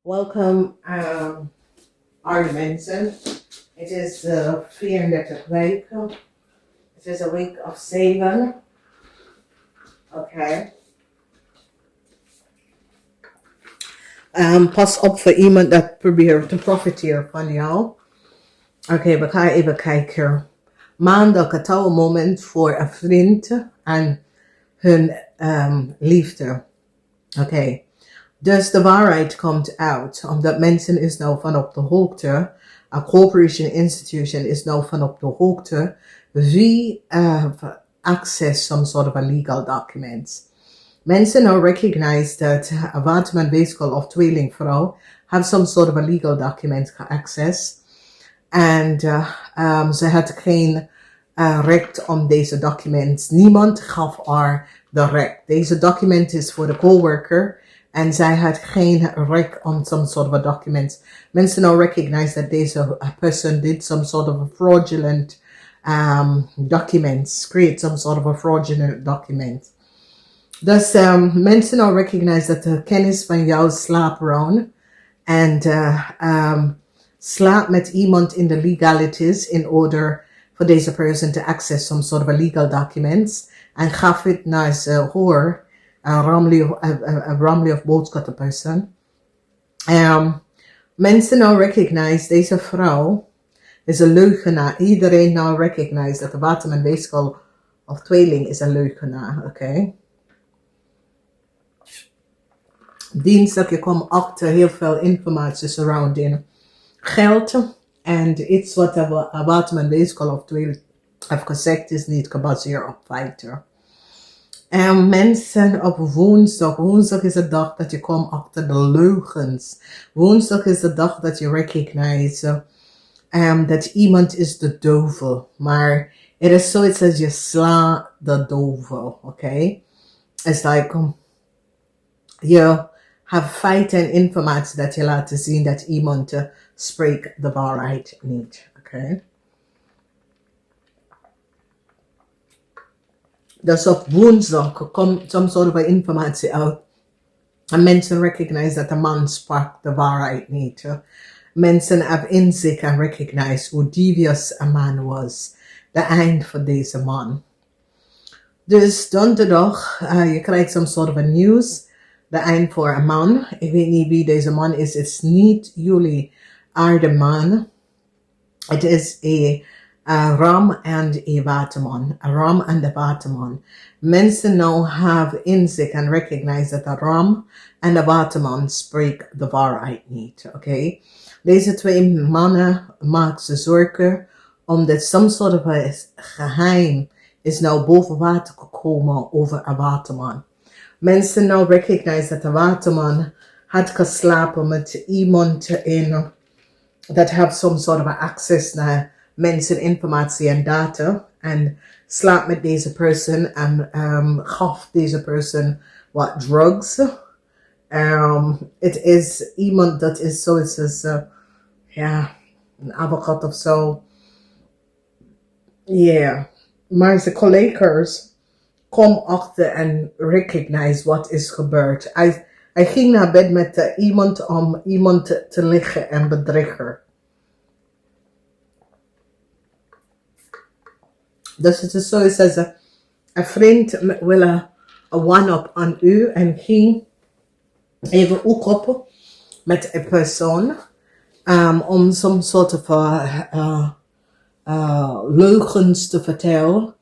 Welcome, Aarde mensen. Het is de 34 weken. Het is een week of 7. Oké. Pas op voor iemand dat probeert te profiteren van jou. Oké, we gaan even kijken. Maandag het oude moment voor een vriend en hun liefde. Oké. Dus de waarheid komt uit, omdat mensen is nou van op de hoogte, een corporation institution is nou van op de hoogte, wie access some sort of a legal documents. Mensen now recognize that a waterman, weeskal of tweelingvrouw have some sort of a legal document access. En ze had geen recht om deze documents. Niemand gaf haar de recht. Deze document is voor de coworker. En zij had geen recht on some sort of a document. Mensen now recognize that deze person did some sort of a fraudulent documents. Create some sort of a fraudulent document. Dus mensen now recognize dat de kennis van jou slaapt rond. En slaap met iemand in de legalities in order for deze person to access some sort of a legal documents. En gaf het naar ze hoor. A Ramley of boodschap person. Mensen nou recognize deze vrouw is een leugenaar. Iedereen nou recognize dat de waterman, weeskal of tweeling is een leugenaar. Oké. Dinsdag je komt achter heel veel informatie surrounding geld. En iets wat de waterman, weeskal of tweeling heeft gezegd is niet gebaseerd op feiten. En mensen op woensdag. Woensdag is de dag dat je komt achter de leugens. Woensdag is de dag dat je recognize dat iemand is de duivel. Maar het is zoiets als je slaat de duivel. Oké? It's like je hebt feiten en informatie dat je laat zien dat iemand spreekt de waarheid niet. Oké? Dus op woensdag komt some sort of informatie uit. En mensen recognize dat de man sprak de waarheid niet. Mensen hebben inzicht en recognize hoe devious een man was. De eind van deze man. Dus donderdag, je krijgt some sort of a news. De eind voor een man. Ik weet niet wie deze man is. Het is niet jullie aardeman. Het is een ram en een waterman. A ram en de waterman. Mensen now have inzicht en recognize dat de ram en de waterman spreekt de waarheid niet. Oké? Deze twee mannen maken ze zorgen omdat some sort of a geheim is nou boven water gekomen over een waterman. Mensen now recognize dat de waterman had geslapen met iemand in that have some sort of access naar mensen, informatie en data. En slaap met deze person en gaf deze person wat drugs. Het is iemand dat is zoiets als een advocaat of zo. Yeah. Maar zijn collega's komen achter en recognize wat is gebeurd. Hij ging naar bed met iemand om iemand te liggen en bedriegen. Dus het is zoiets als een vriend wil een one-up aan u en ging even ook op met een persoon om some sort of leugens te vertellen.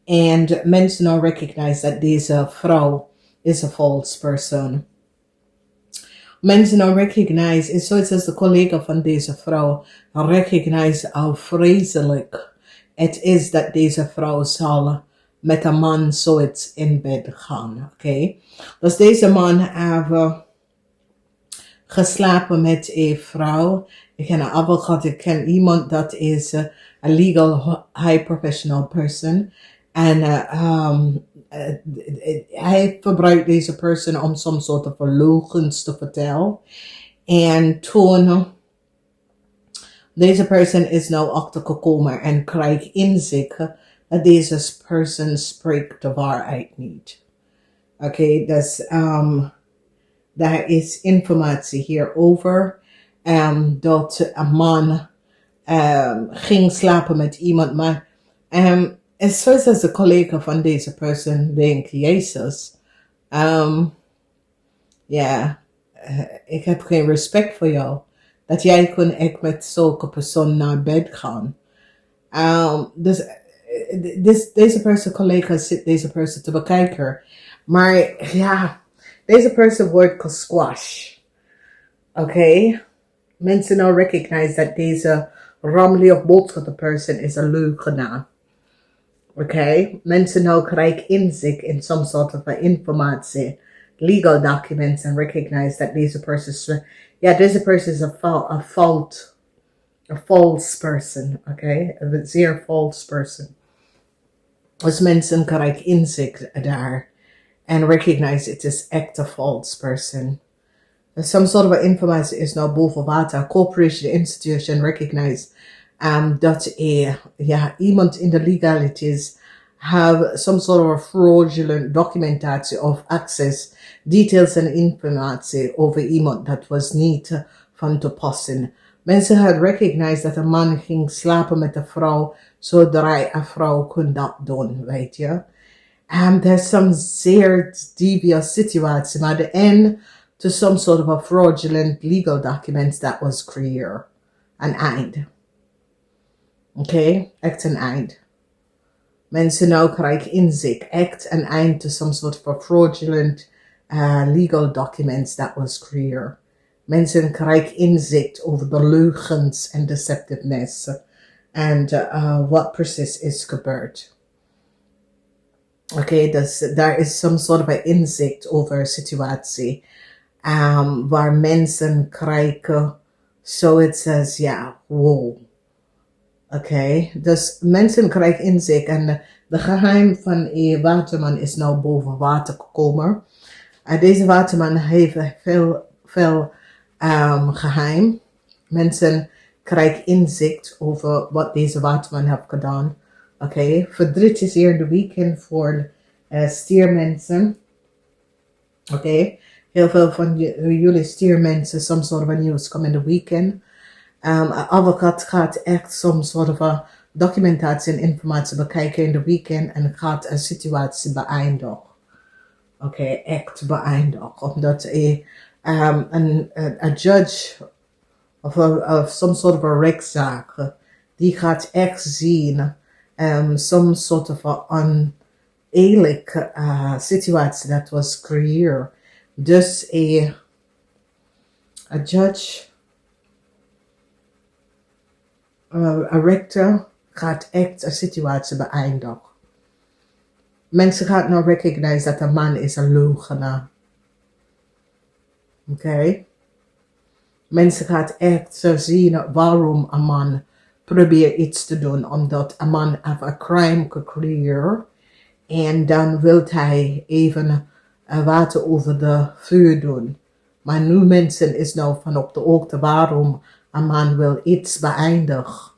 En mensen now recognize dat deze vrouw is een false person. Mensen now recognize, is zoiets als de collega van deze vrouw recognize hoe vreselijk het is dat deze vrouw zal met een man zoiets in bed gaan. Oké? Dus deze man heeft geslapen met een vrouw. Ik ken een advocaat, ik ken iemand dat is een legal high professional person. En hij gebruikt deze person om some sort of leugens te vertellen. En toen deze person is nou achtergekomen en krijgt inzicht dat deze person spreekt de waarheid niet. Oké, dus daar is informatie hierover. Dat een man ging slapen met iemand, maar zoals als de collega van deze persoon denkt, Jezus, ik heb geen respect voor jou. Dat jij kon echt met zulke persoon naar bed gaan. Dus deze persoon, collega, zit deze persoon te bekijken. Maar ja, deze persoon wordt gesquash. Oké? Mensen nou recognize dat deze Ramli of boodschapper person is een leugenaar. Oké? Mensen nou krijgen inzicht in some sort of informatie, legal documents, and recognize that deze person is a false person. Oké? Een zeer false person. Dus mensen krijgen inzicht daar and recognize it is echt a false person. Some sort of information is now boven water. Corporation, institution recognize dat iemand in de legalities have some sort of fraudulent documentatie of access, details en informatie over iemand dat was niet van toepassing. Mensen had recognized dat een man ging slapen met een vrouw zodra een vrouw kon dat doen, weet je. There's some zeer devious situatie, maar de end to some sort of a fraudulent legal documents that was created. Een eind. Oké? Echt een eind. Mensen nou krijgen inzicht. Echt een eind to some sort of a fraudulent legal documents that was created. Mensen krijgen inzicht over de leugens en deceptiveness. En wat precies is gebeurd. Oké, dus daar is some sort of a inzicht over situatie. Waar mensen krijgen zoiets als, wow. Oké, dus mensen krijgen inzicht en de geheim van een waterman is nou boven water gekomen. Deze waterman heeft veel geheim. Mensen krijgen inzicht over wat deze waterman heeft gedaan. Oké, verdriet is hier de weekend voor stiermensen. Oké. Heel veel van jullie stiermensen, some sort of a news come in the weekend. Een advocaat gaat echt some sort of a documentatie en informatie bekijken in de weekend en gaat een situatie beëindigen. Oké, echt beëindigen. Omdat een judge of some sort of a rechtszaak, die gaat echt zien some sort of a oneerlijke situatie dat was creëerd. Dus een judge, een rechter gaat echt een situatie beëindigen. Mensen gaan nou recognize dat een man is een leugenaar. Oké? Mensen gaan echt zo zien waarom een man probeert iets te doen. Omdat een man heeft een crime gecreëerd. En dan wil hij even water over de vuur doen. Maar nu mensen is nou van op de hoogte waarom een man wil iets beëindigen.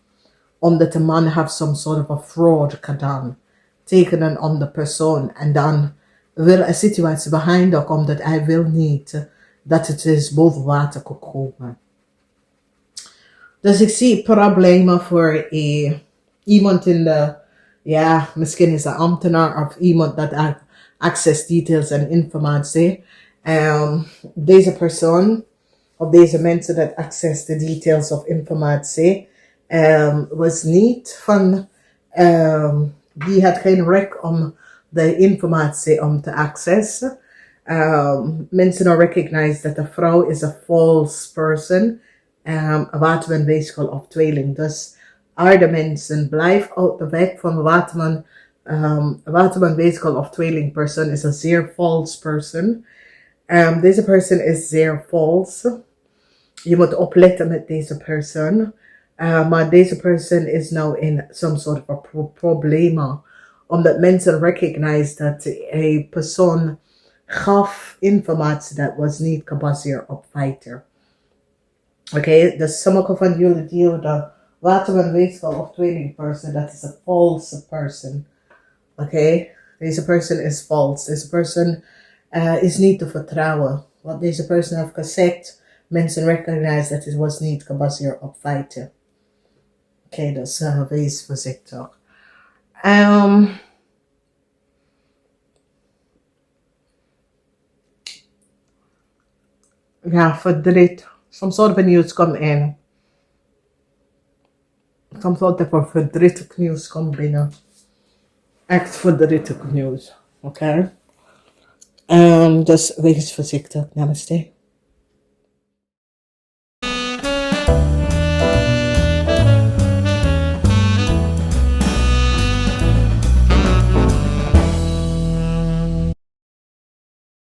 Omdat de man heeft some sort of a fraud gedaan. Tegen een andere persoon. En dan wil een situatie beëindigen omdat hij wil niet dat het is boven water gekomen. Dus ik zie problemen voor iemand in de, misschien is een ambtenaar of iemand dat heeft access details en informatie. Deze persoon, of deze mensen dat access de details of informatie, was niet van, die had geen recht om de informatie om te accessen. Mensen nou recognize dat de vrouw is een false person, waterman, weeskal of tweeling. Dus aarde mensen, blijf uit de weg van waterman. Waterman, weeskal of tweeling person is een zeer false person. Deze person is zeer false. Je moet opletten met deze person. Maar deze person is nou in some sort of a problemen. Omdat mensen recognize dat een persoon gaf informatie dat was niet gebaseerd op feiten. Oké, dus sommige van jullie die de waterman, weeskal of tweeling person, dat is een false person. Oké, deze person is false. Deze person is niet te vertrouwen. wat deze persoon heeft gezegd. Mensen recognize dat het was niet gebaseerd op feiten. Oké, dus wees voorzichtig. Ja, verdriet. Soms soort nieuws komt in. Soms soort van verdrietig nieuws komt binnen. Echt verdrietig nieuws. Oké? Dus wees voorzichtig. Namaste.